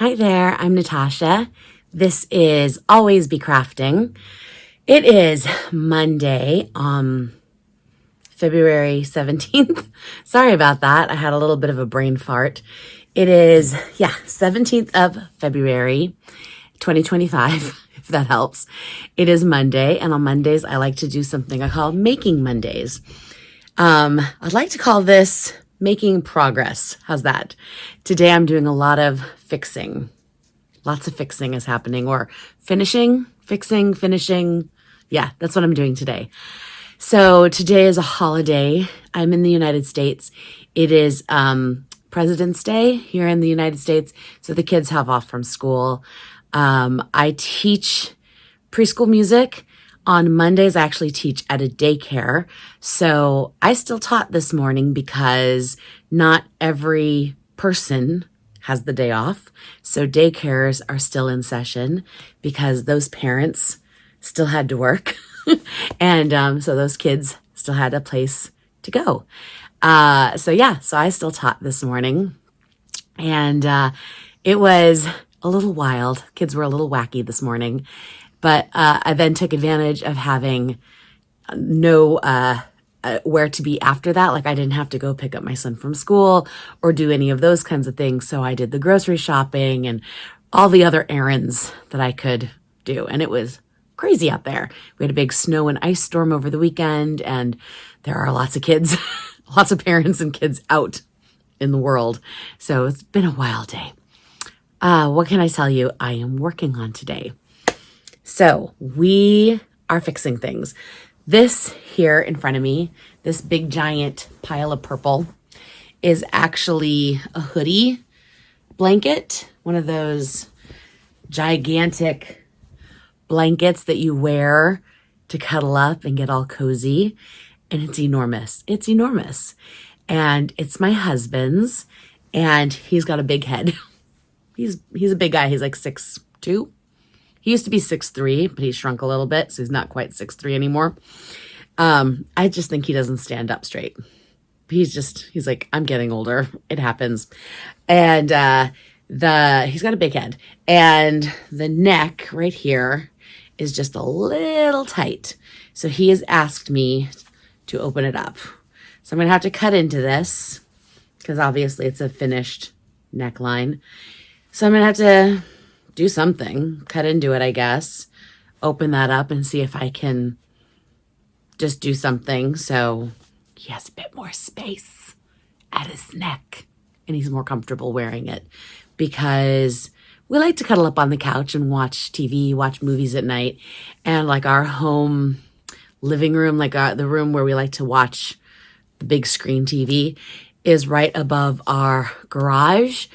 Hi there, I'm Natasha. This is Always Be Crafting. It is Monday, February 17th. Sorry about that. I had a little bit of a brain fart. It is, 17th of February, 2025, if that helps. It is Monday, and on Mondays, I like to do something I call Making Mondays. I'd like to call this Making Progress. How's that? Today, I'm doing a lot of fixing. Lots of fixing is happening, or finishing, fixing, finishing. Yeah, that's what I'm doing today. So today is a holiday. I'm in the United States. It is President's Day here in the United States. So the kids have off from school. I teach preschool music. On Mondays, I actually teach at a daycare. So I still taught this morning because not every person has the day off. So daycares are still in session because those parents still had to work. And so those kids still had a place to go. So I still taught this morning. And it was a little wild. Kids were a little wacky this morning. But I then took advantage of having no where to be after that. Like I didn't have to go pick up my son from school or do any of those kinds of things. So I did the grocery shopping and all the other errands that I could do. And it was crazy out there. We had a big snow and ice storm over the weekend, and there are lots of kids, lots of parents and kids out in the world. So it's been a wild day. What can I tell you I am working on today? So we are fixing things. This here in front of me, this big giant pile of purple, is actually a hoodie blanket, one of those gigantic blankets that you wear to cuddle up and get all cozy. And it's enormous. It's enormous. And it's my husband's, and he's got a big head. He's a big guy. He's like 6'2". He used to be 6'3", but he shrunk a little bit, so he's not quite 6'3" anymore. I just think he doesn't stand up straight. He's like, I'm getting older. It happens. And he's got a big head. And the neck right here is just a little tight. So he has asked me to open it up. So I'm going to have to cut into this because obviously it's a finished neckline. So I'm going to have to do something, cut into it, I guess, open that up and see if I can just do something so he has a bit more space at his neck and he's more comfortable wearing it, because we like to cuddle up on the couch and watch TV, watch movies at night. And like our home living room, like the room where we like to watch the big screen TV, is right above our garage.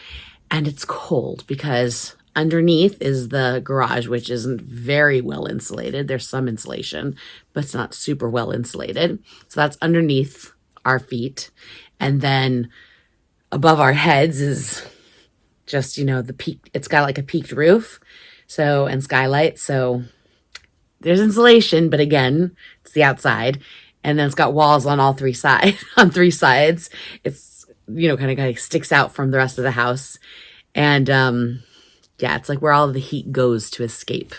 And it's cold because underneath is the garage, which isn't very well insulated. There's some insulation, but it's not super well insulated. So that's underneath our feet. And then above our heads is just, the peak. It's got like a peaked roof, and skylight. So there's insulation, but again, it's the outside. And then it's got walls on all three sides. On three sides, it's, kind of sticks out from the rest of the house. And it's like where all of the heat goes to escape.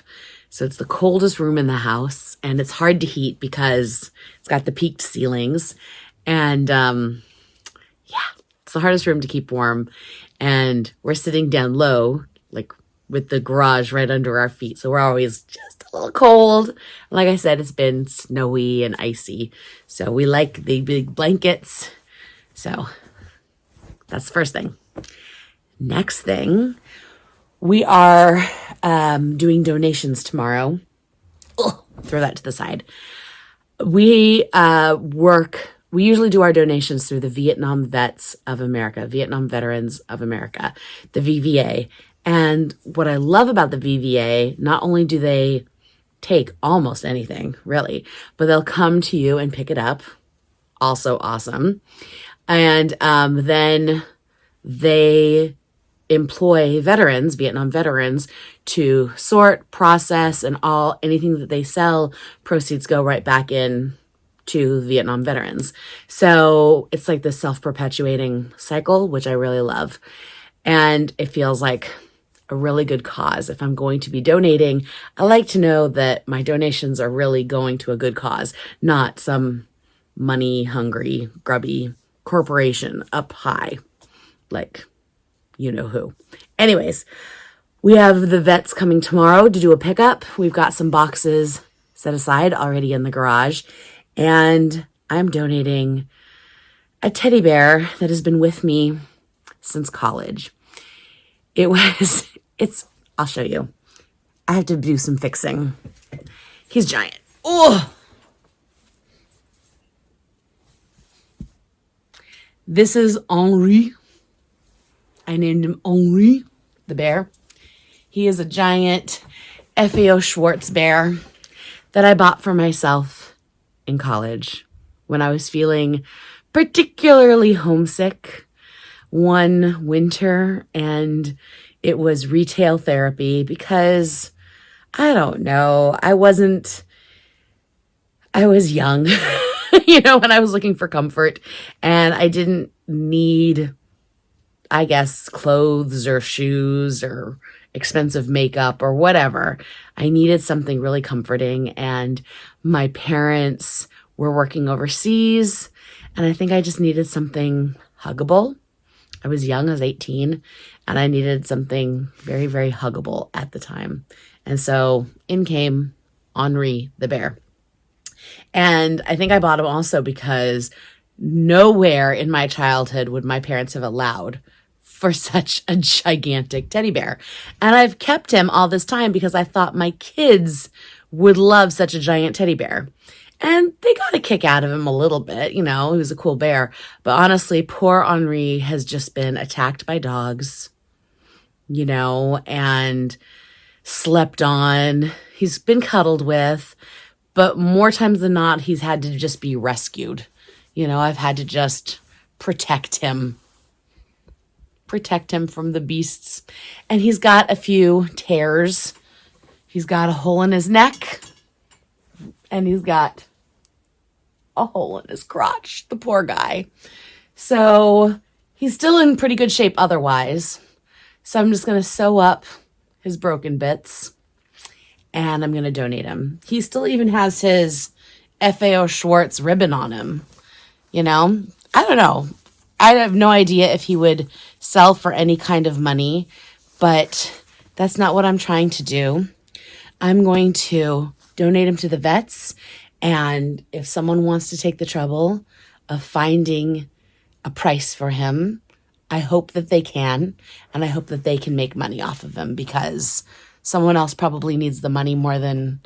So it's the coldest room in the house, and it's hard to heat because it's got the peaked ceilings. And it's the hardest room to keep warm. And we're sitting down low, like with the garage right under our feet. So we're always just a little cold. Like I said, it's been snowy and icy. So we like the big blankets. So that's the first thing. Next thing, we are doing donations tomorrow. Throw that to the side. We usually do our donations through the Vietnam Veterans of America, the VVA. And what I love about the VVA, not only do they take almost anything, really, but they'll come to you and pick it up. Also awesome. And then they employ Vietnam veterans, to sort, process, and anything that they sell, proceeds go right back in to Vietnam veterans. So it's like this self-perpetuating cycle, which I really love. And it feels like a really good cause. If I'm going to be donating, I like to know that my donations are really going to a good cause, not some money hungry, grubby corporation up high, like you know who. Anyways, we have the vets coming tomorrow to do a pickup. We've got some boxes set aside already in the garage, and I'm donating a teddy bear that has been with me since college. I'll show you. I have to do some fixing. He's giant. Oh! This is Henri. I named him Henri, the bear. He is a giant FAO Schwartz bear that I bought for myself in college when I was feeling particularly homesick one winter, and it was retail therapy because, I don't know, I was young, when I was looking for comfort, and I didn't need, I guess, clothes or shoes or expensive makeup or whatever. I needed something really comforting, and my parents were working overseas, and I think I just needed something huggable. I was young, I was 18, and I needed something very, very huggable at the time. And so in came Henri the bear. And I think I bought him also because nowhere in my childhood would my parents have allowed for such a gigantic teddy bear. And I've kept him all this time because I thought my kids would love such a giant teddy bear. And they got a kick out of him a little bit, he was a cool bear. But honestly, poor Henri has just been attacked by dogs, and slept on. He's been cuddled with, but more times than not, he's had to just be rescued. I've had to just protect him from the beasts. And he's got a few tears. He's got a hole in his neck. And he's got a hole in his crotch, the poor guy. So he's still in pretty good shape otherwise. So I'm just going to sew up his broken bits, and I'm going to donate him. He still even has his FAO Schwartz ribbon on him. I don't know. I have no idea if he would sell for any kind of money, but that's not what I'm trying to do. I'm going to donate him to the vets, and if someone wants to take the trouble of finding a price for him, I hope that they can, and I hope that they can make money off of him because someone else probably needs the money more than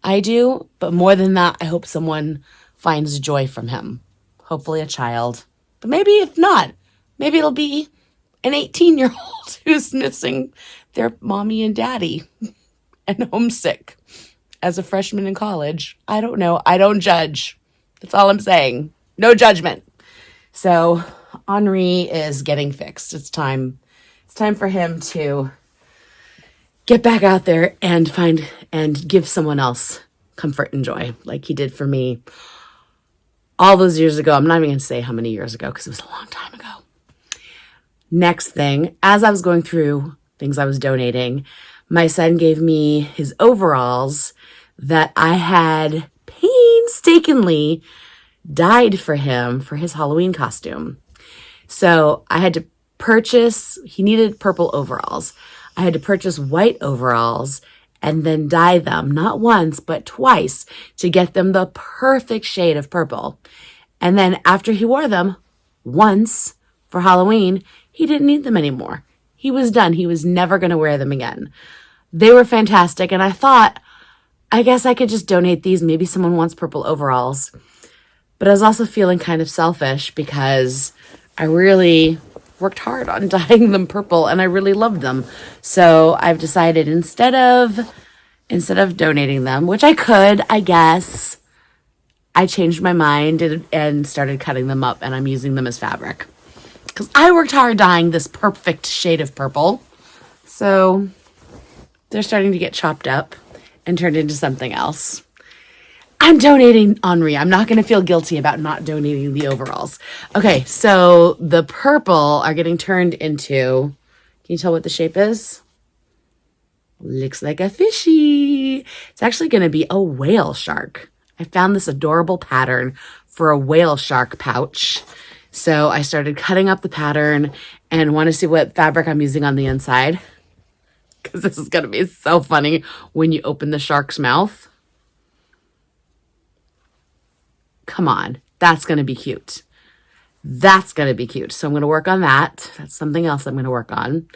I do. But more than that, I hope someone finds joy from him. Hopefully a child. But maybe if not, maybe it'll be an 18-year-old who's missing their mommy and daddy and homesick as a freshman in college. I don't know. I don't judge. That's all I'm saying. No judgment. So Henri is getting fixed. It's time for him to get back out there and find and give someone else comfort and joy like he did for me all those years ago. I'm not even going to say how many years ago because it was a long time ago. Next thing, as I was going through things I was donating, my son gave me his overalls that I had painstakingly dyed for him for his Halloween costume. So I had to he needed purple overalls. I had to purchase white overalls and then dye them, not once, but twice, to get them the perfect shade of purple. And then after he wore them once for Halloween, he didn't need them anymore. He was done. He was never going to wear them again. They were fantastic. And I thought, I guess I could just donate these. Maybe someone wants purple overalls. But I was also feeling kind of selfish because I really worked hard on dyeing them purple and I really loved them. So I've decided instead of donating them, which I could, I guess, I changed my mind and started cutting them up, and I'm using them as fabric. Because I worked hard dyeing this perfect shade of purple. So they're starting to get chopped up and turned into something else. I'm donating Henri. I'm not going to feel guilty about not donating the overalls. Okay, so the purple are getting turned into, can you tell what the shape is? Looks like a fishy. It's actually going to be a whale shark. I found this adorable pattern for a whale shark pouch. So I started cutting up the pattern and want to see what fabric I'm using on the inside. Because this is going to be so funny when you open the shark's mouth. Come on. That's going to be cute. That's going to be cute. So I'm going to work on that. That's something else I'm going to work on.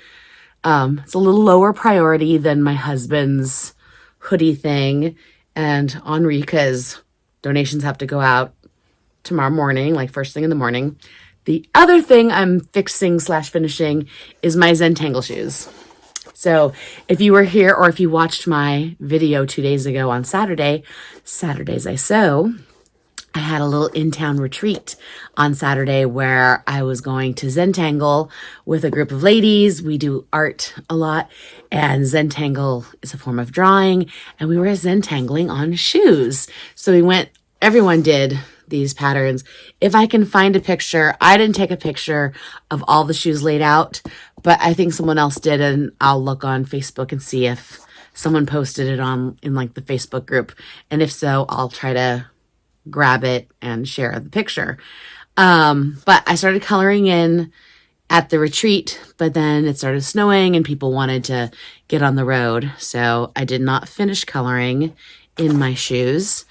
It's a little lower priority than my husband's hoodie thing and Henri's donations have to go out tomorrow morning, like first thing in the morning. The other thing I'm fixing / finishing is my Zentangle shoes. So if you were here or if you watched my video 2 days ago on Saturdays I sew, I had a little in-town retreat on Saturday where I was going to Zentangle with a group of ladies. We do art a lot, and Zentangle is a form of drawing, and we were Zentangling on shoes. So everyone did these patterns. If I can find a picture, I didn't take a picture of all the shoes laid out, but I think someone else did, and I'll look on Facebook and see if someone posted it in like the Facebook group. And if so, I'll try to grab it and share the picture. But I started coloring in at the retreat, but then it started snowing and people wanted to get on the road. So I did not finish coloring in my shoes,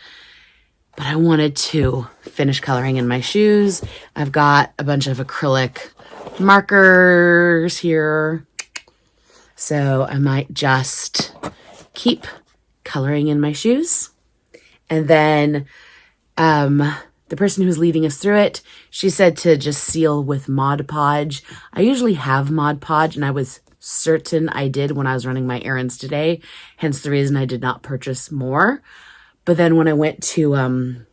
but I wanted to finish coloring in my shoes. I've got a bunch of acrylic markers here. So I might just keep coloring in my shoes. And then the person who's leading us through it, she said to just seal with Mod Podge. I usually have Mod Podge, and I was certain I did when I was running my errands today, hence the reason I did not purchase more. But then when I went to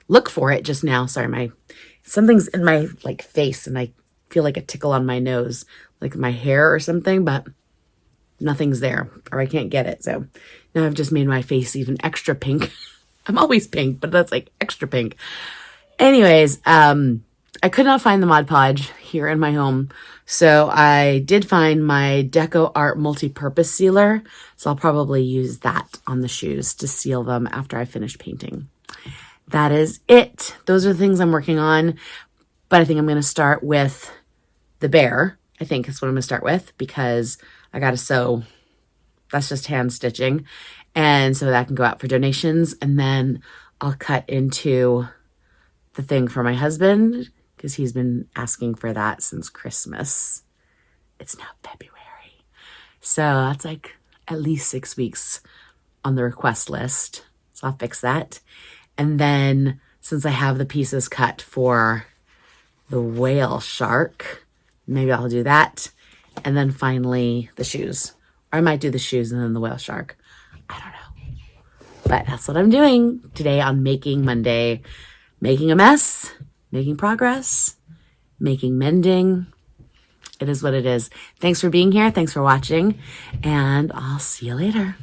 look for it just now, sorry, something's in my face, and I feel like a tickle on my nose, like my hair or something, but nothing's there, or I can't get it. So now I've just made my face even extra pink. I'm always pink, but that's like extra pink. Anyways, I could not find the Mod Podge here in my home. So I did find my Deco Art multi-purpose sealer. So I'll probably use that on the shoes to seal them after I finish painting. That is it. Those are the things I'm working on. But I think I'm going to start with the bear. I think that's what I'm going to start with because I got to sew. That's just hand stitching. And so that can go out for donations. And then I'll cut into the thing for my husband because he's been asking for that since Christmas. It's now February. So that's like at least 6 weeks on the request list. So I'll fix that. And then since I have the pieces cut for the whale shark, maybe I'll do that. And then finally the shoes. Or I might do the shoes and then the whale shark. I don't know. But that's what I'm doing today on Making Monday. Making a mess, making progress, making mending. It is what it is. Thanks for being here. Thanks for watching. And I'll see you later.